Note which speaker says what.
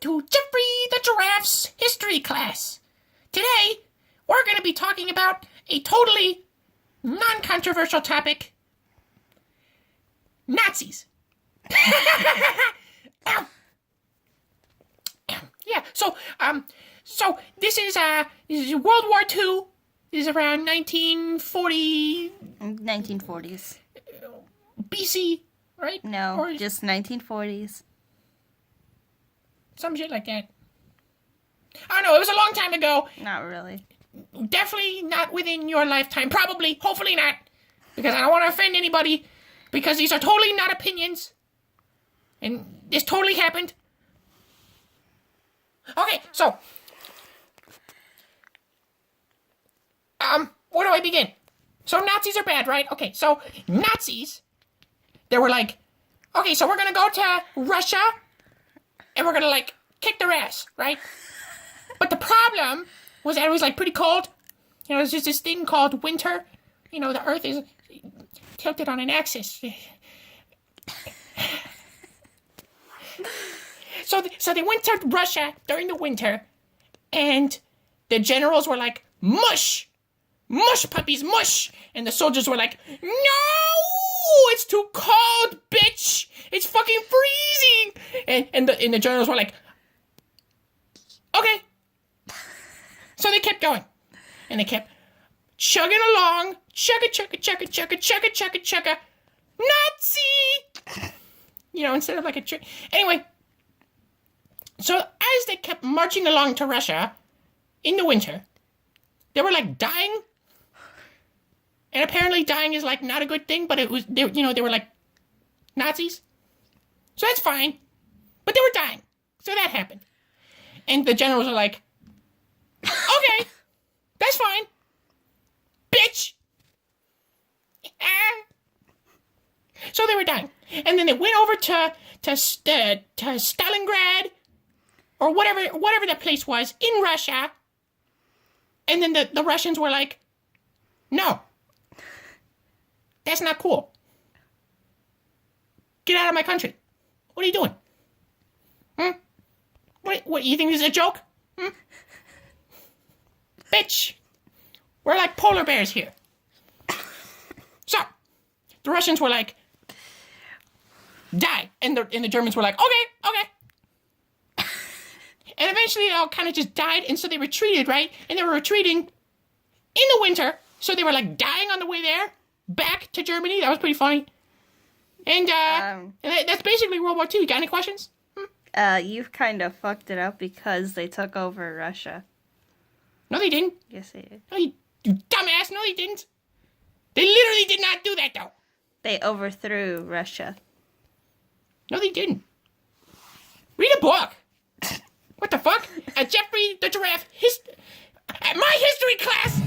Speaker 1: to Jeffrey the Giraffe's history class. Today, we're going to be talking about a totally non-controversial topic. Nazis. Yeah, so this is World War II. This is around 1940...
Speaker 2: 1940s.
Speaker 1: BC, right?
Speaker 2: No,
Speaker 1: or
Speaker 2: just 1940s.
Speaker 1: Some shit like that. I don't know, it was a long time ago.
Speaker 2: Not really.
Speaker 1: Definitely not within your lifetime. Probably, hopefully not. Because I don't want to offend anybody. Because these are totally not opinions. And this totally happened. Okay, so. Where do I begin? So Nazis are bad, right? Okay, so Nazis, they were like, okay, so we're going to go to Russia. And we're going to, like, kick their ass, right? But the problem was that it was, like, pretty cold. You know, there's just this thing called winter. You know, the earth is tilted on an axis. So they went to Russia during the winter. And the generals were like, mush! Mush, puppies, mush! And the soldiers were like, no! It's too cold, bitch! It's fucking freezing! And the generals were like, okay. So they kept going. And they kept chugging along. Chugga, chugga, chugga, chugga, chugga, chugga, chugga. Nazi! You know, instead of like a... Anyway. So as they kept marching along to Russia in the winter, they were like dying. And apparently dying is like not a good thing, but it was, they were like Nazis. So that's fine. But they were dying. So that happened. And the generals are like, okay, that's fine. Bitch. So they were dying. And then they went over to Stalingrad or whatever that place was in Russia. And then the Russians were like, no. That's not cool. Get out of my country. What are you doing? What, you think this is a joke? Bitch. We're like polar bears here. So, the Russians were like, die. And the Germans were like, okay. And eventually they all kind of just died, and so they retreated, right? And they were retreating in the winter, so they were like dying on the way there, back to Germany. That was pretty funny. And that's basically World War II. You got any questions?
Speaker 2: You've kind of fucked it up because they took over Russia.
Speaker 1: No, they didn't.
Speaker 2: Yes, they did.
Speaker 1: No, you dumbass. No, they didn't. They literally did not do that, though.
Speaker 2: They overthrew Russia.
Speaker 1: No, they didn't. Read a book. What the fuck? Jeffrey the Giraffe, my history class.